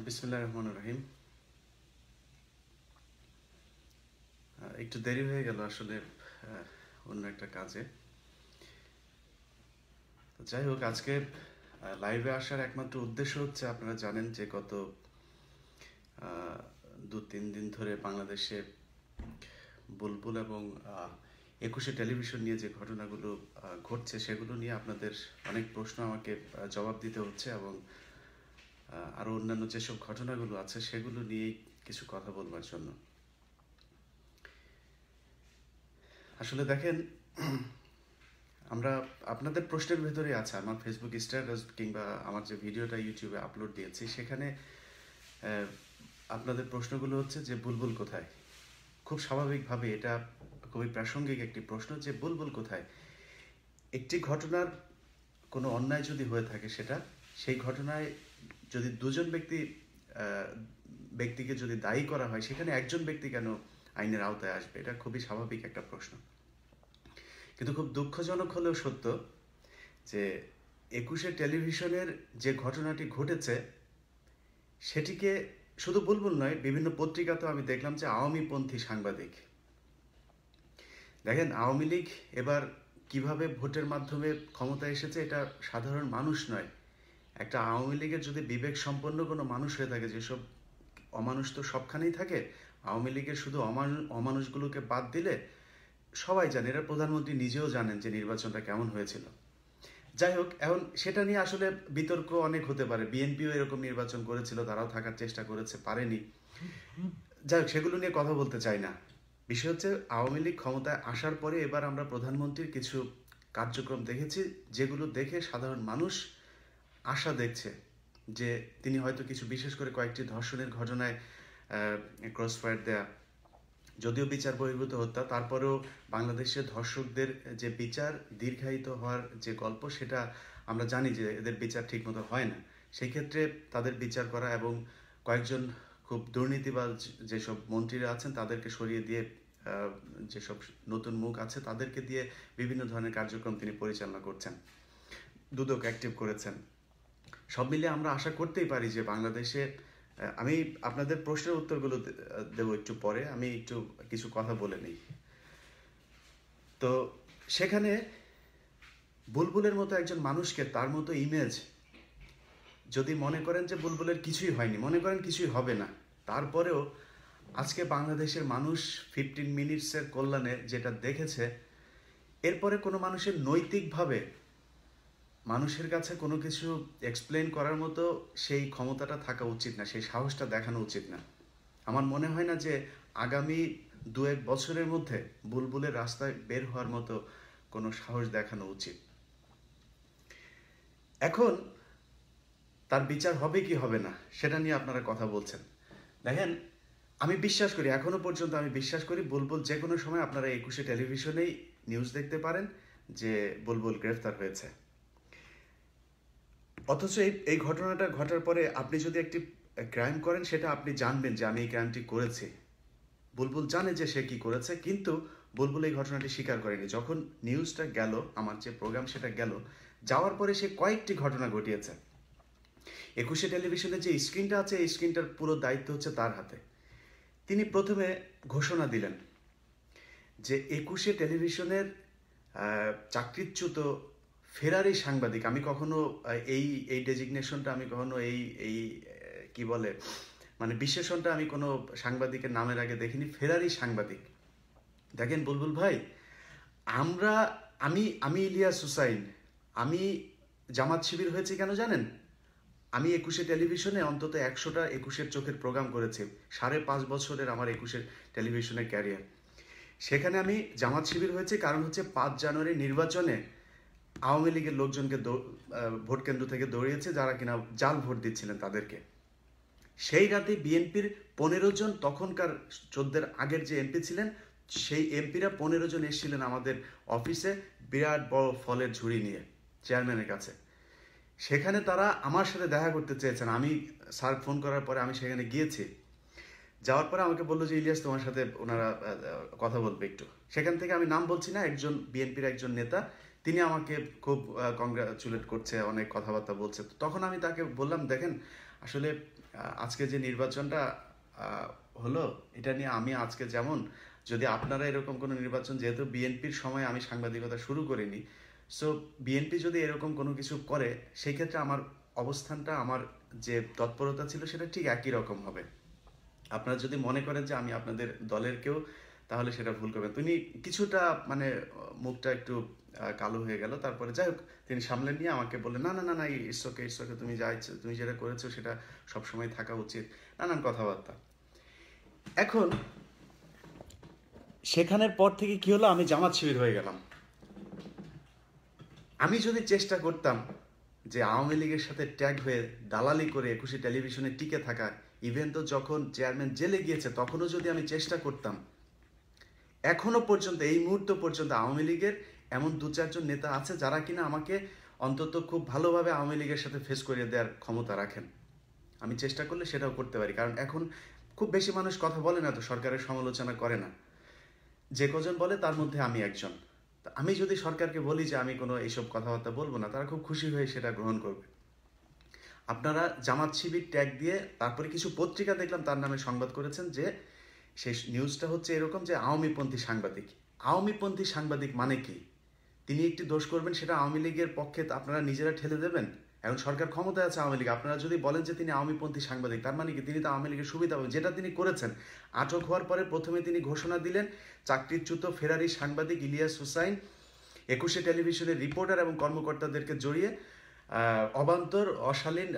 বিসমিল্লাহির রহমানির রহিম। একটু দেরি হয়ে গেল আসলে অন্য একটা কাজে। তো যাই হোক, আজকে লাইভে আসার একমাত্র উদ্দেশ্য হচ্ছে, আপনারা জানেন যে গত 2-3 দিন ধরে বাংলাদেশে বুলবুল এবং 21শে টেলিভিশন নিয়ে যে ঘটনাগুলো ঘটছে সেগুলো নিয়ে আপনাদের অনেক প্রশ্ন আমাকে জবাব দিতে হচ্ছে, এবং আরও অন্যান্য যেসব ঘটনাগুলো আছে সেগুলো নিয়েই কিছু কথা বলবার জন্য। আসলে দেখেন, আমরা আপনাদের প্রশ্নের ভেতরে আছে আমার ফেসবুক স্ট্যাটাস কিংবা আমার যে ভিডিওটা ইউটিউবে আপলোড দিয়েছি, সেখানে আপনাদের প্রশ্নগুলো হচ্ছে যে বুলবুল কোথায়। খুব স্বাভাবিকভাবে এটা খুবই প্রাসঙ্গিক একটি প্রশ্ন যে বুলবুল কোথায়। একটি ঘটনার কোনো অন্যায় যদি হয়ে থাকে, সেই ঘটনায় যদি দুজন ব্যক্তিকে যদি দায়ী করা হয়, সেখানে একজন ব্যক্তি কেন আইনের আওতায় আসবে? এটা খুবই স্বাভাবিক একটা প্রশ্ন। কিন্তু খুব দুঃখজনক হলেও সত্য যে 21শে টেলিভিশনের যে ঘটনাটি ঘটেছে সেটিকে শুধু বুলবুল নয়, বিভিন্ন পত্রিকাতেও আমি দেখলাম যে আওয়ামীপন্থী সাংবাদিক। দেখেন, আওয়ামী লীগ এবার কিভাবে ভোটের মাধ্যমে ক্ষমতা এসেছে এটা সাধারণ মানুষ নয়, একটা আওয়ামী লীগের যদি বিবেক সম্পন্ন কোনো মানুষ হয়ে থাকে, যেসব অমানুষ তো সবখানেই থাকে, আওয়ামী লীগের শুধু অমানুষগুলোকে বাদ দিলে সবাই জানে, এরা প্রধানমন্ত্রী নিজেও জানেন যে নির্বাচনটা কেমন হয়েছিল। যাই হোক, এখন সেটা নিয়ে আসলে বিতর্ক অনেক হতে পারে। বিএনপিও এরকম নির্বাচন করেছিল, তারাও থাকার চেষ্টা করেছে, পারেনি। যাই হোক, সেগুলো নিয়ে কথা বলতে চাই না। বিষয় হচ্ছে, আওয়ামী লীগ ক্ষমতায় আসার পরে এবার আমরা প্রধানমন্ত্রীর কিছু কার্যক্রম দেখেছি, যেগুলো দেখে সাধারণ মানুষ আশা দেখছে যে তিনি হয়তো কিছু, বিশেষ করে কয়েকটি ধর্ষণের ঘটনায় ক্রসফায়ার দেয়া, যদিও বিচার বহির্ভূত হত্যা, তারপরেও বাংলাদেশের ধর্ষকদের যে বিচার দীর্ঘায়িত হওয়ার যে গল্প, সেটা আমরা জানি যে এদের বিচার ঠিকমতো হয় না। সেই ক্ষেত্রে তাদের বিচার করা এবং কয়েকজন খুব দুর্নীতিবাজ যেসব মন্ত্রীরা আছেন তাদেরকে সরিয়ে দিয়ে যেসব নতুন মুখ আছে তাদেরকে দিয়ে বিভিন্ন ধরনের কার্যক্রম তিনি পরিচালনা করছেন, দুদক অ্যাক্টিভ করেছেন। সব মিলিয়ে আমরা আশা করতেই পারি যে বাংলাদেশে, আমি আপনাদের প্রশ্নের উত্তরগুলো দেবো একটু পরে, আমি একটু কিছু কথা বলে নিই। তো সেখানে বুলবুলের মতো একজন মানুষকে, তার মতো ইমেজ, যদি মনে করেন যে বুলবুলের কিছুই হয়নি, মনে করেন কিছুই হবে না, তারপরেও আজকে বাংলাদেশের মানুষ 15 মিনিটসের কল্যাণে যেটা দেখেছে, এরপরে কোনো মানুষের নৈতিকভাবে মানুষের কাছে কোনো কিছু এক্সপ্লেন করার মতো সেই ক্ষমতাটা থাকা উচিত না, সেই সাহসটা দেখানো উচিত না। আমার মনে হয় না যে আগামী 2-1 বছরের মধ্যে বুলবুলের রাস্তায় বের হওয়ার মতো কোনো সাহস দেখানো উচিত। এখন তার বিচার হবে কি হবে না সেটা নিয়ে আপনারা কথা বলছেন। দেখেন, আমি বিশ্বাস করি, এখনো পর্যন্ত আমি বিশ্বাস করি বুলবুল যে কোনো সময়, আপনারা 21শে টেলিভিশনেই নিউজ দেখতে পারেন যে বুলবুল গ্রেফতার হয়েছে। অথচ এই ঘটনাটা ঘটার পরে আপনি যদি একটি ক্রাইম করেন, সেটা আপনি জানবেন যে আমি এই ক্রাইমটি করেছি। বুলবুল জানে যে সে কি করেছে, কিন্তু বুলবুল এই ঘটনাটি স্বীকার করেনি। যখন নিউজটা গেল, আমার যে প্রোগ্রাম সেটা গেল, যাওয়ার পরে সে কয়েকটি ঘটনা ঘটিয়েছে। 21শে টেলিভিশনের যে স্ক্রিনটা আছে, এই স্ক্রিনটার পুরো দায়িত্ব হচ্ছে তার হাতে। তিনি প্রথমে ঘোষণা দিলেন যে 21শে টেলিভিশনের চাকরিচ্যুত ফেরারি সাংবাদিক, আমি কখনো এই ডেজিগনেশনটা, আমি কখনো এই কি বলে, মানে বিশেষণটা আমি কোনো সাংবাদিকের নামের আগে দেখিনি, ফেরারি সাংবাদিক। দেখেন বুলবুল ভাই, আমি ইলিয়াস হুসাইন, আমি জামাত শিবির হয়েছি কেন জানেন? আমি 21শে টেলিভিশনে অন্তত 100টা 21এর চোখের প্রোগ্রাম করেছি। 5.5 বছরের আমার 21এর টেলিভিশনের ক্যারিয়ার। সেখানে আমি জামাত শিবির হয়েছি কারণ হচ্ছে 5 জানুয়ারি নির্বাচনে আওয়ামী লীগের লোকজনকে ভোট কেন্দ্র থেকে দৌড়িয়েছে, যারা কিনা জাল ভোট দিচ্ছিলেন তাদেরকে। সেই রাতে বিএনপির 15 জন, তখনকার 14 আগের যে এমপি ছিলেন, সেই এমপিরা 15 জন এসেছিলেন আমাদের অফিসে বিরাট বড় ফলের ঝুড়ি নিয়ে চেয়ারম্যানের কাছে। সেখানে তারা আমার সাথে দেখা করতে চেয়েছেন। আমি স্যার ফোন করার পরে আমি সেখানে গিয়েছি। যাওয়ার পরে আমাকে বললো যে ইলিয়াস, তোমার সাথে ওনারা কথা বলবে একটু। সেখান থেকে, আমি নাম বলছি না, একজন বিএনপির একজন নেতা, তিনি আমাকে খুব কংগ্রাচুলেট করছে, অনেক কথাবার্তা বলছে। তখন আমি তাকে বললাম, দেখেন আসলে আজকে যে নির্বাচনটা হলো, এটা নিয়ে আমি আজকে যেমন, যদি আপনারা এরকম কোনো নির্বাচন, যেহেতু বিএনপির সময় আমি সাংবাদিকতা শুরু করিনি, সো বিএনপি যদি এরকম কোনো কিছু করে, সেই ক্ষেত্রে আমার অবস্থানটা, আমার যে তৎপরতা ছিল সেটা ঠিক একই রকম হবে। আপনারা যদি মনে করেন যে আমি আপনাদের দলের কেউ, তাহলে সেটা ভুল করবেন। তিনি কিছুটা মানে মুখটা একটু কালো হয়ে গেল, তারপরে যাই হোক তিনি সামলে নিয়ে আমাকে বললেন, না না না না, ইটস ওকে ইটস ওকে, তুমি যা ইচ্ছে, তুমি যেটা করেছো সেটা সবসময় থাকা উচিত, নানান কথাবার্তা। এখন সেখানের পর থেকে কি হলো, আমি জামাত শিবির হয়ে গেলাম। আমি যদি চেষ্টা করতাম যে আওয়ামী লীগের সাথে ট্যাগ হয়ে দালালি করে একুশে টেলিভিশনে টিকে থাকা, ইভেন তো যখন চেয়ারম্যান জেলে গিয়েছে তখনও যদি আমি চেষ্টা করতাম, এখনো পর্যন্ত এই মুহূর্ত পর্যন্ত আওয়ামী লীগের এমন দু চারজন নেতা আছে যারা কিনা আমাকে অন্তত খুব ভালোভাবে আওয়ামী লীগের সাথে ফেস করিয়ে দেওয়ার ক্ষমতা রাখেন। আমি চেষ্টা করলে সেটাও করতে পারি, কারণ এখন খুব বেশি মানুষ কথা বলে না, তো সরকারের সমালোচনা করে না। যে কজন বলে তার মধ্যে আমি একজন। আমি যদি সরকারকে বলি যে আমি কোনো এইসব কথাবার্তা বলবো না, তারা খুব খুশি হয়ে সেটা গ্রহণ করবে। আপনারা জামাত শিবির ট্যাগ দিয়ে তারপরে কিছু পত্রিকা দেখলাম তার নামে সংবাদ করেছেন, যে সেই নিউজটা হচ্ছে এরকম যে আওয়ামীপন্থী সাংবাদিক। আওয়ামীপন্থী সাংবাদিক মানে কি? তিনি একটি দোষ করবেন, সেটা আওয়ামী লীগের পক্ষে আপনারা নিজেরা ঠেলে দেবেন। এখন সরকার ক্ষমতায় আছে আওয়ামী লীগ, আপনারা যদি বলেন যে তিনি আওয়ামীপন্থী সাংবাদিক, তার মানে কি তিনি তো আওয়ামী লীগের সুবিধা পাবেন। যেটা তিনি করেছেন, আটক হওয়ার পরে প্রথমে তিনি ঘোষণা দিলেন চাকরিচ্যুত ফেরারি সাংবাদিক ইলিয়াস হুসাইন একুশে টেলিভিশনের রিপোর্টার এবং কর্মকর্তাদেরকে জড়িয়ে অবান্তর অশালীন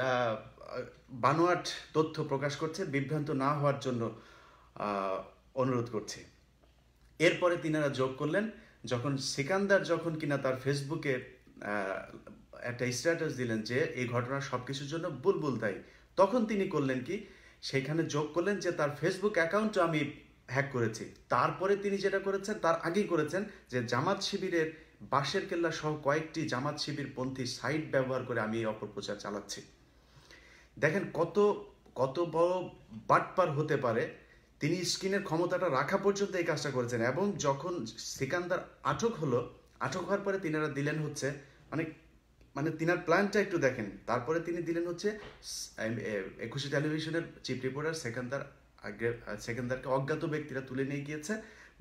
বানোয়াট তথ্য প্রকাশ করছে, বিভ্রান্ত না হওয়ার জন্য অনুরোধ করছে। এরপরে তিনারা যোগ করলেন, যখন সিকান্দার যখন কিনা তার ফেসবুকে একটা স্ট্যাটাস দিলেন যে এই ঘটনার সব কিছুর জন্য বুলবুল দায়ী, তখন তিনি করলেন কি, সেখানে যোগ করলেন যে তার ফেসবুক অ্যাকাউন্টও আমি হ্যাক করেছি। তারপরে তিনি যেটা করেছেন, তার আগেই করেছেন যে জামাত শিবিরের বাঁশের কেল্লা সহ কয়েকটি জামাত শিবির পন্থী সাইট ব্যবহার করে আমি এই অপপ্রচার চালাচ্ছি। দেখেন কত কত বড় বাটপার হতে পারে। তিনি স্ক্রিনের ক্ষমতাটা রাখা পর্যন্ত এই কাজটা করেছেন। এবং যখন সিকান্দার আটক হলো, আটক হওয়ার পরে তিনারা দিলেন হচ্ছে মানে মানে তিনার প্ল্যানটা একটু দেখেন। তারপরে তিনি দিলেন হচ্ছে একুশে টেলিভিশনের চিফ রিপোর্টার সেকেন্দারকে অজ্ঞাত ব্যক্তিরা তুলে নিয়ে গিয়েছে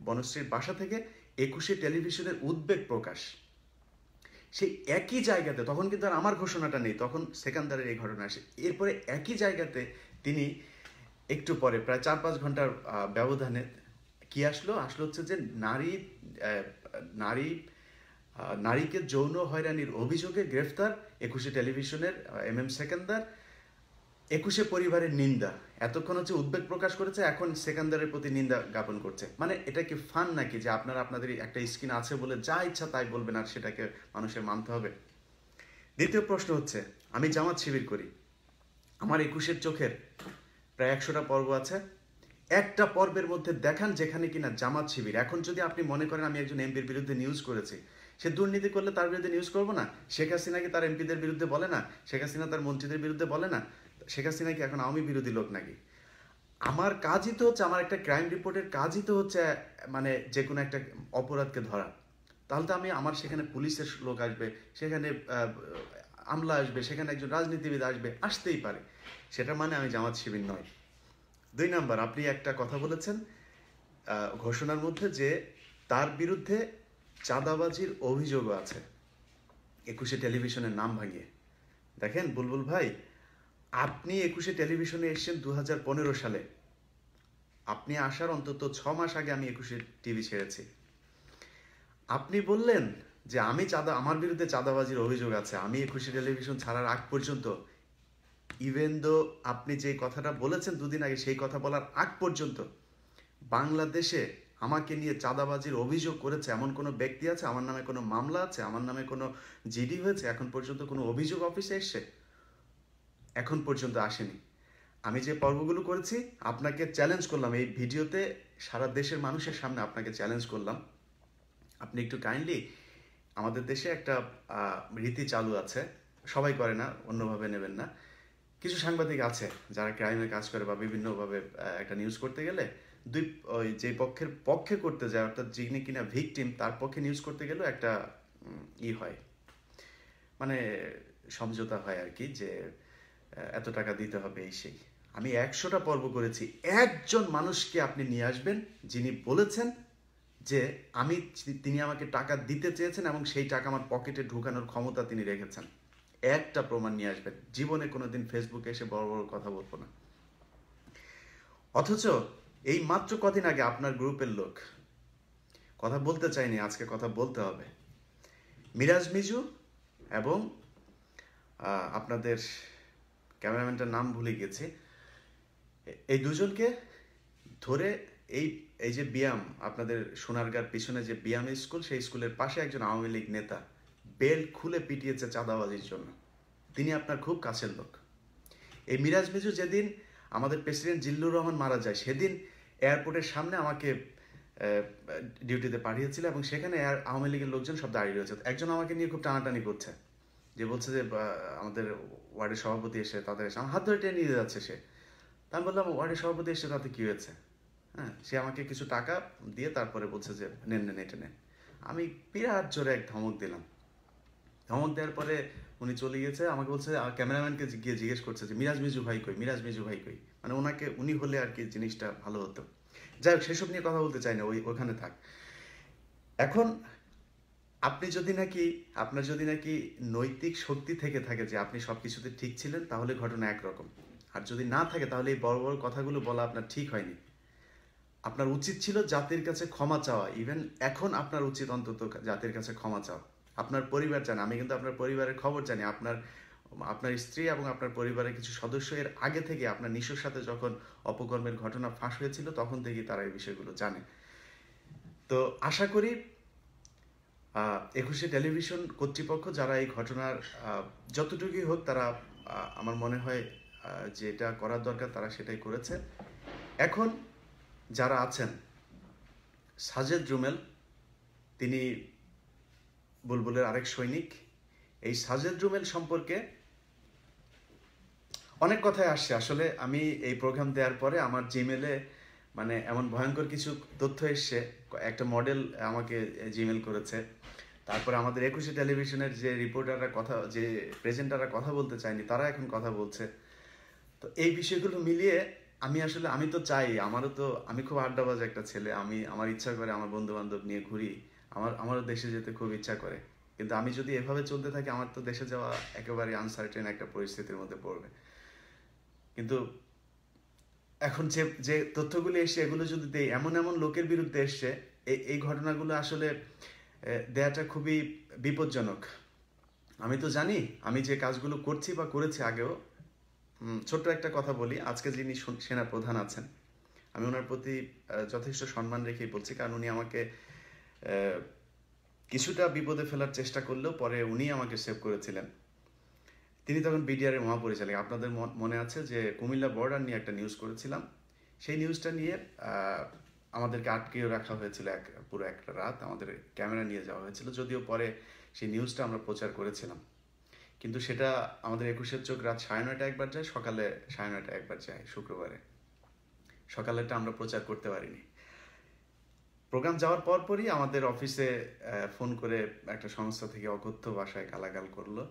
বনশ্রীর বাসা থেকে, একুশে টেলিভিশনের উদ্বেগ প্রকাশ। সেই একই জায়গাতে, তখন কিন্তু আর আমার ঘোষণাটা নেই, তখন সেকান্দারের এই ঘটনা আসে। এরপরে একই জায়গাতে তিনি একটু পরে প্রায় 4-5 ঘন্টার ব্যবধানে কি আসলো হচ্ছে যে নারীকে যৌন হয়রানির অভিযোগে গ্রেফতার একুশে টেলিভিশনের সেকান্দার, একুশে পরিবারের নিন্দা। এতক্ষণ হচ্ছে উদ্বেগ প্রকাশ করেছে, এখন সেকান্দারের প্রতি নিন্দা জ্ঞাপন করছে। মানে এটা কি ফান নাকি যে আপনারা আপনাদের একটা স্ক্রিন আছে বলে যা ইচ্ছা তাই বলবেন আর সেটাকে মানুষের মানতে হবে? দ্বিতীয় প্রশ্ন হচ্ছে, আমি জামাত শিবির করি, আমার একুশের চোখের প্রায় 100টা পর্ব আছে, একটা পর্বের মধ্যে দেখান যেখানে কিনা জামাত শিবির, এখন যদি আপনি মনে করেন আমি একজন এমপির বিরুদ্ধে নিউজ করেছি, সে দুর্নীতি করলে তার বিরুদ্ধে নিউজ করবো না? শেখ হাসিনা কি তার এমপিদের বিরুদ্ধে বলে না? শেখ হাসিনা তার মন্ত্রীদের বিরুদ্ধে বলে না? শেখ হাসিনা কি এখন আওয়ামী বিরোধী লোক নাকি? আমার কাজই তো হচ্ছে, আমার একটা ক্রাইম রিপোর্টের কাজই তো হচ্ছে মানে যে কোনো একটা অপরাধকে ধরা। তাহলে তো আমার সেখানে পুলিশের লোক আসবে, সেখানে আমলা আসবে, সেখানে একজন রাজনীতিবিদ আসবে, আসতেই পারে। সেটা মানে আমি জামাত শিবির নয়। 2 নাম্বার, আপনি একটা কথা বলেছেন ঘোষণার মধ্যে যে তার বিরুদ্ধে চাঁদাবাজির অভিযোগও আছে একুশে টেলিভিশনের নাম ভাঙিয়ে। দেখেন বুলবুল ভাই, আপনি একুশে টেলিভিশনে এসেছেন 2015 সালে। আপনি আসার অন্তত 6 মাস আগে আমি একুশে টিভি ছেড়েছি। আপনি বললেন যে আমার বিরুদ্ধে চাঁদাবাজির অভিযোগ আছে। আমি একুশে টেলিভিশন ছাড়ার আগ পর্যন্ত, ইভেন দো আপনি যে কথাটা বলেছেন দুদিন আগে, সেই কথা বলার আগ পর্যন্ত বাংলাদেশে আমাকে নিয়ে চাঁদাবাজির অভিযোগ করেছে এমন কোনো ব্যক্তি আছে? আমার নামে কোনো মামলা আছে? আমার নামে কোনো জিডি হয়েছে? এখন পর্যন্ত কোনো অভিযোগ অফিসে এসছে? এখন পর্যন্ত আসেনি। আমি যে পর্বগুলো করেছি আপনাকে চ্যালেঞ্জ করলাম, এই ভিডিওতে সারা দেশের মানুষের সামনে আপনাকে চ্যালেঞ্জ করলাম, আপনি একটু কাইন্ডলি, আমাদের দেশে একটা রীতি চালু আছে, সবাই করে না, অন্যভাবে নেবেন না, কিছু সাংবাদিক আছে যারা ক্রাইমে কাজ করে বা বিভিন্নভাবে একটা নিউজ করতে গেলে ওই যে পক্ষের পক্ষে করতে যায়, অর্থাৎ যিনি কিনা ভিকটিম তার পক্ষে নিউজ করতে গেলেও একটা হয়, মানে সমঝোতা হয় আর কি, যে এত টাকা দিতে হবে এই সেই। আমি 100টা পর্ব করেছি, একজন মানুষকে আপনি নিয়ে আসবেন যিনি বলেছেন যে তিনি আমাকে টাকা দিতে চেয়েছেন এবং সেই টাকা আমার পকেটে ঢুকানোর ক্ষমতা তিনি রেখেছেন। একটা প্রমাণ নিয়ে আসবেন। জীবনে কোনোদিন ফেসবুকে এসে বড় বড় কথা বলবো না। অথচ এই মাত্র কদিন আগে আপনার গ্রুপের লোক, কথা বলতে চাইনি, আজকে কথা বলতে হবে, মিরাজ মিজু এবং আপনাদের ক্যামেরাম্যানটার নাম ভুলে গেছি, এই দুজনকে ধরে এই যে ব্যায়াম, আপনাদের সোনারগাঁর পিছনে যে ব্যায়াম স্কুল, সেই স্কুলের পাশে একজন আওয়ামী লীগ নেতা বেল্ট খুলে পিটিয়েছে চাঁদাবাজির জন্য। তিনি আপনার খুব কাছের লোক। এই মিরাজ মিজু যেদিন আমাদের প্রেসিডেন্ট জিল্লুর রহমান মারা যায়, সেদিন এয়ারপোর্টের সামনে আমাকে ডিউটিতে পাঠিয়েছিল এবং সেখানে আওয়ামী লীগের লোকজন সব দাঁড়িয়ে রয়েছে। একজন আমাকে নিয়ে খুব টানাটানি করছে, যে বলছে যে আমাদের ওয়ার্ডের সভাপতি এসে তাদের এসে আমার হাত ধরে টেনে নিয়ে যাচ্ছে সে। আমি বললাম, ওয়ার্ডের সভাপতি এসে তাতে কী হয়েছে? হ্যাঁ, সে আমাকে কিছু টাকা দিয়ে তারপরে বলছে যে নেন নেন এটা নেন। আমি বিরাট জোরে এক ধমক দিলাম। ধমক দেওয়ার পরে উনি চলে গেছে। আমাকে বলছে, ক্যামেরাম্যানকে গিয়ে জিজ্ঞেস করছে যে মিরাজ মিজু ভাই কই, মিরাজ মিজু ভাই কই, মানে উনি হলে আর কি জিনিসটা ভালো হতো। যাই হোক, সেসব নিয়ে কথা বলতে চাই না, ওখানে থাক। এখন আপনার যদি নাকি নৈতিক শক্তি থেকে থাকে যে আপনি সব কিছুতে ঠিক ছিলেন, তাহলে ঘটনা একরকম। আর যদি না থাকে, তাহলে এই বড় বড় কথাগুলো বলা আপনার ঠিক হয়নি। আপনার উচিত ছিল জাতির কাছে ক্ষমা চাওয়া। ইভেন এখন আপনার উচিত অন্তত জাতির কাছে ক্ষমা চাওয়া। আপনার পরিবার জানে, আমি কিন্তু আপনার পরিবারের খবর জানি। আপনার স্ত্রী এবং আপনার পরিবারের কিছু সদস্য এর আগে থেকে আপনার নিশোর সাথে যখন অপকর্মের ঘটনা ফাঁস হয়েছিল, তখন থেকেই তারা এই বিষয়গুলো জানে। তো আশা করি 21শে টেলিভিশন কর্তৃপক্ষ যারা এই ঘটনার যতটুকুই হোক, তারা আমার মনে হয় যেটা করার দরকার তারা সেটাই করেছে। এখন যারা আছেন, সাজেদ রুমেল, তিনি বুলবুলের আরেক সৈনিক। এই সাজেদ রুমেল সম্পর্কে অনেক কথাই আসছে। আসলে আমি এই প্রোগ্রাম দেওয়ার পরে আমার জিমেলে মানে এমন ভয়ঙ্কর কিছু তথ্য এসছে। একটা মডেল আমাকে জিমেল করেছে, তারপরে আমাদের 21শে টেলিভিশনের যে প্রেজেন্টাররা কথা বলতে চায়নি, তারা এখন কথা বলছে। তো এই বিষয়গুলো মিলিয়ে আমি তো চাই, আমি খুব আড্ডাবাজ একটা ছেলে। আমার ইচ্ছা করে আমার বন্ধু বান্ধব নিয়ে ঘুরি, আমারও দেশে যেতে খুব ইচ্ছা করে। কিন্তু আমি যদি এভাবে চলতে থাকি, আমার তো দেশে যাওয়া একেবারে আনসার্টেন একটা পরিস্থিতির মধ্যে পড়বে। কিন্তু এখন যে তথ্যগুলো এসছে, এগুলো যদি দেই, এমন লোকের বিরুদ্ধে এসছে, এই ঘটনাগুলো আসলে দেয়াটা খুবই বিপজ্জনক। আমি তো জানি আমি যে কাজগুলো করছি বা করেছি আগেও। ছোট্ট একটা কথা বলি, আজকে যিনি সেনা প্রধান আছেন, আমি ওনার প্রতি যথেষ্ট সম্মান রেখেই বলছি, কারণ উনি আমাকে কিছুটা বিপদে ফেলার চেষ্টা করলেও পরে উনি আমাকে সেভ করেছিলেন। তিনি তখন বিডিআরের মহাপরিচালক। আপনাদের মনে আছে যে কুমিল্লা বর্ডার নিয়ে একটা নিউজ করেছিলাম, সেই নিউজটা নিয়ে আমাদেরকে আটকেও রাখা হয়েছিল পুরো একটা রাত, আমাদের ক্যামেরা নিয়ে যাওয়া হয়েছিল। যদিও পরে সেই নিউজটা আমরা প্রচার করেছিলাম, কিন্তু সেটা আমাদের 21-এর চোখ রাত 9:30 একবার যায়, সকালে 9:30 একবার যায়। শুক্রবারে সকালেরটা আমরা প্রচার করতে পারিনি। প্রোগ্রাম যাওয়ার পরই আমাদের অফিসে ফোন করে একটা সংস্থা থেকে অকথ্য ভাষায় গালাগাল করলো,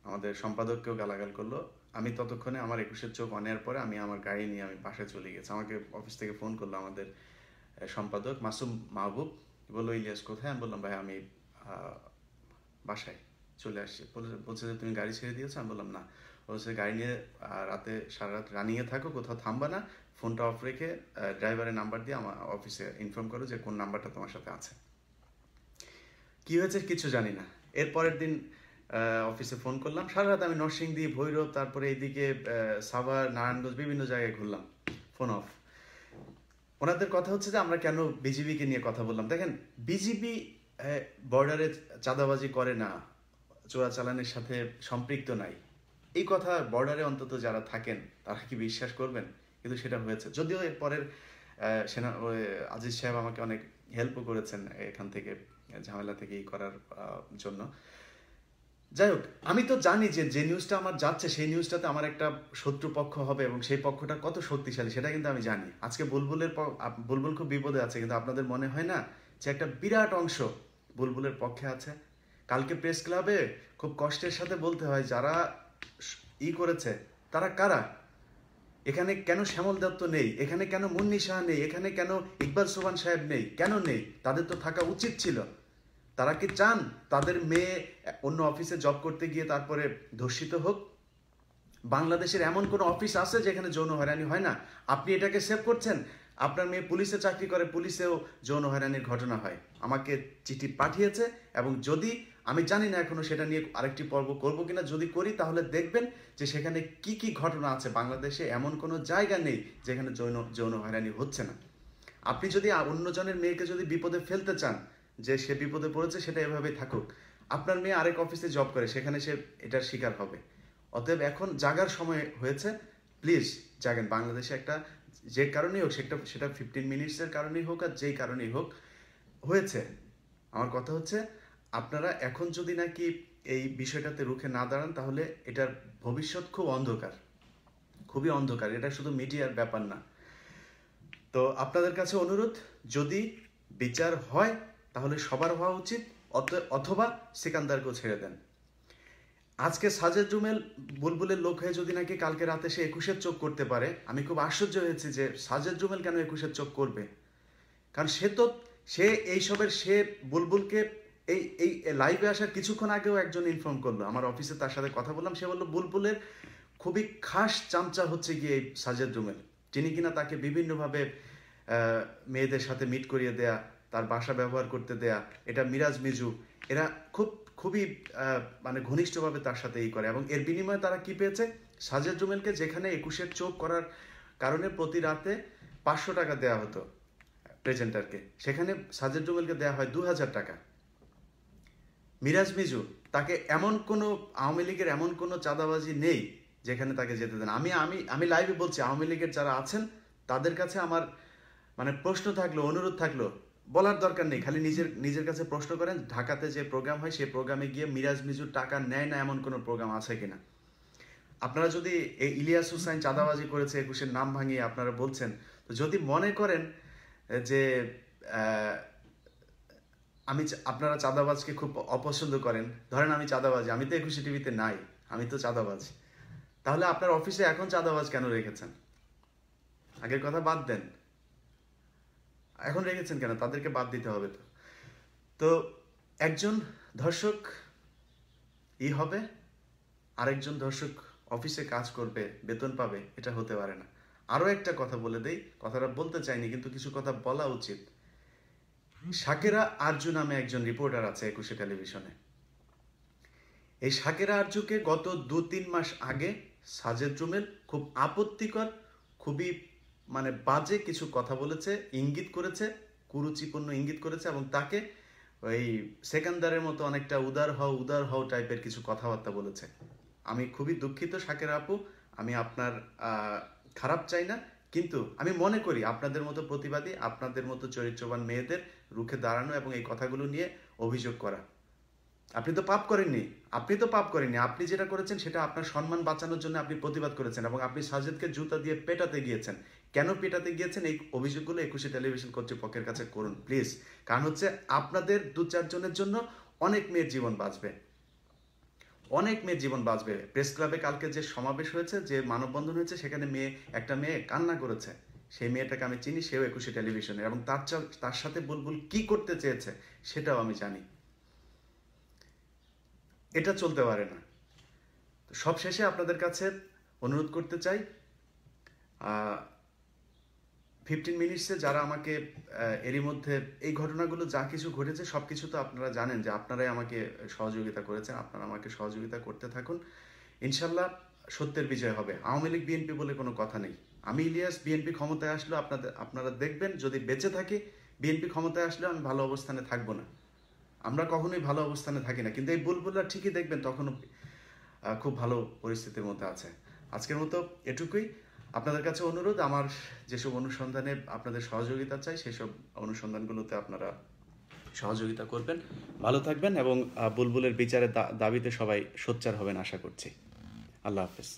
আমাদের সম্পাদককেও গালাগাল করলো। আমি ততক্ষণে আমার 21-এর চোখ অনেয়ার পরে আমি আমার গাড়ি নিয়ে আমি বাসায় চলে গেছি। আমাকে অফিস থেকে ফোন করলো আমাদের সম্পাদক মাসুম মাহবুব, বললো ইলিয়াস কোথায়? আমি বললাম ভাই আমি বাসায় চলে আসছি। বলছে যে তুমি গাড়ি ছেড়ে দিয়েছো? আমি বললাম না। বলছে গাড়ি নিয়ে রাতে সারা রাত রানিংয়ে থাকো, কোথাও থামবা না, ফোনটা অফ রেখে ড্রাইভারের নাম্বার দিয়ে আমার অফিসে ইনফর্ম করো যে কোন নাম্বারটা তোমার সাথে আছে। কি হয়েছে কিছু জানি না। এরপরের দিন অফিসে ফোন করলাম, সারা রাত আমি নরসিংদী, ভৈরব, তারপরে এইদিকে সাভার, নারায়ণগঞ্জ, বিভিন্ন জায়গায় ঘুরলাম, ফোন অফ। ওনাদের কথা হচ্ছে যে আমরা কেন বিজিবিকে নিয়ে কথা বললাম। দেখেন, বিজিবি বর্ডারে চাঁদাবাজি করে না, চোরাচালানের সাথে সম্পৃক্ত নাই, এই কথা বর্ডারে অন্তত যারা থাকেন তারা কি বিশ্বাস করবেন? কিন্তু সেটা হয়েছে। যদিও এর পরের আজিজ সাহেব আমাকে অনেক হেল্পও করেছেন এখান থেকে, ঝামেলা থেকে করার জন্য। যাই হোক, আমি তো জানি যে নিউজটা আমার যাচ্ছে, সেই নিউজটাতে আমার একটা শত্রু পক্ষ হবে এবং সেই পক্ষটা কত শক্তিশালী সেটা কিন্তু আমি জানি। আজকে বুলবুল খুব বিপদে আছে, কিন্তু আপনাদের মনে হয় না যে একটা বিরাট অংশ বুলবুলের পক্ষে আছে? কালকে প্রেস ক্লাবে খুব কষ্টের সাথে বলতে হয় যারা করেছে তারা কারা। এখানে কেন শ্যামল দত্ত নেই, এখানে কেন মুন্নি শাহ নেই, এখানে কেন ইকবাল সোবহান সাহেব নেই, কেন নেই? তাদের তো থাকা উচিত ছিল। তারা কি চান তাদের মেয়ে অন্য অফিসে জব করতে গিয়ে তারপরে ধর্ষিত হোক? বাংলাদেশের এমন কোনো অফিস আছে যেখানে যৌন হয়রানি হয় না? আপনি এটাকে সেভ করছেন। আপনার মেয়ে পুলিশে চাকরি করে, পুলিশেও যৌন হয়রানির ঘটনা হয়। আমাকে চিঠি পাঠিয়েছে, এবং যদি আমি জানি না এখনো সেটা নিয়ে আরেকটি পর্ব করবো কিনা, যদি করি তাহলে দেখবেন যে সেখানে কি কি ঘটনা আছে। বাংলাদেশে এমন কোনো জায়গা নেই যেখানে যৌন হয়রানি হচ্ছে না। আপনি যদি অন্যজনের মেয়েকে যদি বিপদে ফেলতে চান, যে সে বিপদে পড়েছে সেটা এভাবেই থাকুক, আপনার মেয়ে আরেক অফিসে জব করে, সেখানে সে এটার শিকার হবে। অতএব এখন জাগার সময় হয়েছে, প্লিজ জাগেন। বাংলাদেশে একটা যে কারণেই হোক, সেটা 15 মিনিটসের কারণেই হোক আর যেই কারণেই হোক হয়েছে, আমার কথা হচ্ছে আপনারা এখন যদি নাকি এই বিষয়টাতে রুখে না দাঁড়ান, তাহলে এটার ভবিষ্যৎ খুব অন্ধকার, খুবই অন্ধকার। এটা শুধু মিডিয়ার ব্যাপার না। তো আপনাদের কাছে অনুরোধ, যদি বিচার হয় তাহলে সবার হওয়া উচিত, অথবা সিকান্দারকেও ছেড়ে দেন। আজকে সাজেদ জুমেল বুলবুলের লোক হয়ে যদি নাকি কালকে রাতে সে 21-এর চোখ করতে পারে, আমি খুব আশ্চর্য হয়েছি যে সাজেদ জুমেল কেন 21-এর চোখ করবে। কারণ সে এইসবের, সে বুলবুলকে এই এই লাইভে আসার কিছুক্ষণ আগেও একজন ইনফর্ম করলো, আমার অফিসে তার সাথে কথা বললাম, সে বললো বুলবুলের খুবই খাস চামচা হচ্ছে গিয়ে এই সাজেদ জুমেল, যিনি কিনা তাকে বিভিন্নভাবে মেয়েদের সাথে মিট করিয়ে দেয়া, তার বাসা ব্যবহার করতে দেয়া, এটা মিরাজ মিজু, এরা খুবই মানে ঘনিষ্ঠভাবে তার সাথে করে। এবং এর বিনিময়ে তারা কি পেয়েছে? সাজেদ জুমেলকে যেখানে 21-এর চোখ করার কারণে প্রতি রাতে 500 টাকা দেওয়া হতো প্রেজেন্টারকে, সেখানে সাজেদ জুমেলকে দেওয়া হয় 2000 টাকা। মিরাজ মিজু, তাকে এমন কোনো আওয়ামী লীগের এমন কোনো চাঁদাবাজি নেই যেখানে তাকে যেতে দেন। আমি লাইভে বলছি, আওয়ামী লীগের যারা আছেন তাদের কাছে আমার মানে প্রশ্ন থাকলো, অনুরোধ থাকলো, বলার দরকার নেই, খালি নিজের কাছে প্রশ্ন করেন, ঢাকাতে যে প্রোগ্রাম হয় সেই প্রোগ্রামে গিয়ে মিরাজ মিজুর টাকা নেয় না এমন কোনো প্রোগ্রাম আছে কিনা। আপনারা যদি এই ইলিয়াস হুসাইন চাঁদাবাজি করেছে 21-এর নাম ভাঙিয়ে আপনারা বলছেন, তো যদি মনে করেন যে আপনারা চাঁদাবাজকে খুব অপছন্দ করেন, ধরেন আমি চাঁদাবাজি, আমি তো 21 টিভিতে নাই, আমি তো চাঁদাবাজ, তাহলে আপনার অফিসে এখন চাঁদাবাজ কেন রেখেছেন? আগের কথা বাদ দেন, এখন রেখেছেন কেন? তাদেরকে বাদ দিতে হবে। তো একজন ধর্ষক হবে, আরেকজন ধর্ষক অফিসে কাজ করবে, বেতন পাবে, এটা হতে পারে না। আরো একটা কথা বলে দেই, কথাটা বলতে চাইনি কিন্তু কিছু কথা বলা উচিত। শাকেরা আরজু নামে একজন রিপোর্টার আছে 21 টেলিভিশনে। এই শাকেরা আরজুকে গত 2-3 মাস আগে সাজেদ জুমেল খুব আপত্তিকর, খুবই মানে বাজে কিছু কথা বলেছে, ইঙ্গিত করেছে, কুরুচিপূর্ণ ইঙ্গিত করেছে, এবং তাকে ওই সেকেন্দারের মতো অনেকটা উদার হও টাইপের কিছু কথাবার্তা বলেছে। আমি খুবই দুঃখিত শাকেরা আপু, আমি আপনার খারাপ চাই না, কিন্তু আমি মনে করি আপনাদের মতো প্রতিবাদী, আপনাদের মতো চরিত্রবান মেয়েদের রুখে দাঁড়ানো এবং এই কথাগুলো নিয়ে অভিযোগ করা। আপনি তো পাপ করেননি, আপনি যেটা করেছেন সেটা আপনার সম্মান বাঁচানোর জন্য আপনি প্রতিবাদ করেছেন, এবং আপনি সাজেদকে জুতা দিয়ে পেটাতে গিয়েছেন। কেন পেটাতে গিয়েছেন এই অভিযোগগুলো 21 টেলিভিশন কর্তৃপক্ষের কাছে করুন প্লিজ। কারণ হচ্ছে আপনাদের 2-4 জনের জন্য অনেক মেয়ের জীবন বাঁচবে, অনেক মেয়ের জীবন বাঁচবে। প্রেস ক্লাবে কালকে যে সমাবেশ হয়েছে, যে মানববন্ধন হয়েছে, সেখানে একটা মেয়ে কান্না করেছে, সেই মেয়েটাকে আমি চিনি, সেও 21 টেলিভিশনের, এবং তার সাথে বুলবুল কি করতে চেয়েছে সেটাও আমি জানি। এটা চলতে পারে না। তো সব শেষে আপনাদের কাছে অনুরোধ করতে চাই, 15 মিনিটসে যারা আমাকে এরই মধ্যে এই ঘটনাগুলো যা কিছু ঘটেছে সব কিছু তো আপনারা জানেন যে আপনারাই আমাকে সহযোগিতা করেছেন, আপনারা আমাকে সহযোগিতা করতে থাকুন, ইনশাল্লাহ সত্যের বিজয় হবে। আওয়ামী লীগ বিএনপি বলে কোনো কথা নেই। আমি ইলিয়াস, বিএনপি ক্ষমতায় আসলো আপনারা দেখবেন, যদি বেঁচে থাকি বিএনপি ক্ষমতায় আসলে আমি ভালো অবস্থানে থাকবো না, আমরা কখনোই ভালো অবস্থানে থাকি না, কিন্তু এই বুলবুলরা ঠিকই দেখবেন তখনও খুব ভালো পরিস্থিতির মধ্যে আছে। আজকের মতো এটুকুই। আপনাদের কাছে অনুরোধ, আমার যেসব অনুসন্ধানে আপনাদের সহযোগিতা চাই সেসব অনুসন্ধানগুলোতে আপনারা সহযোগিতা করবেন। ভালো থাকবেন এবং বুলবুলের বিচারের দাবিতে সবাই সোচ্চার হবেন আশা করছি। আল্লাহ হাফেজ।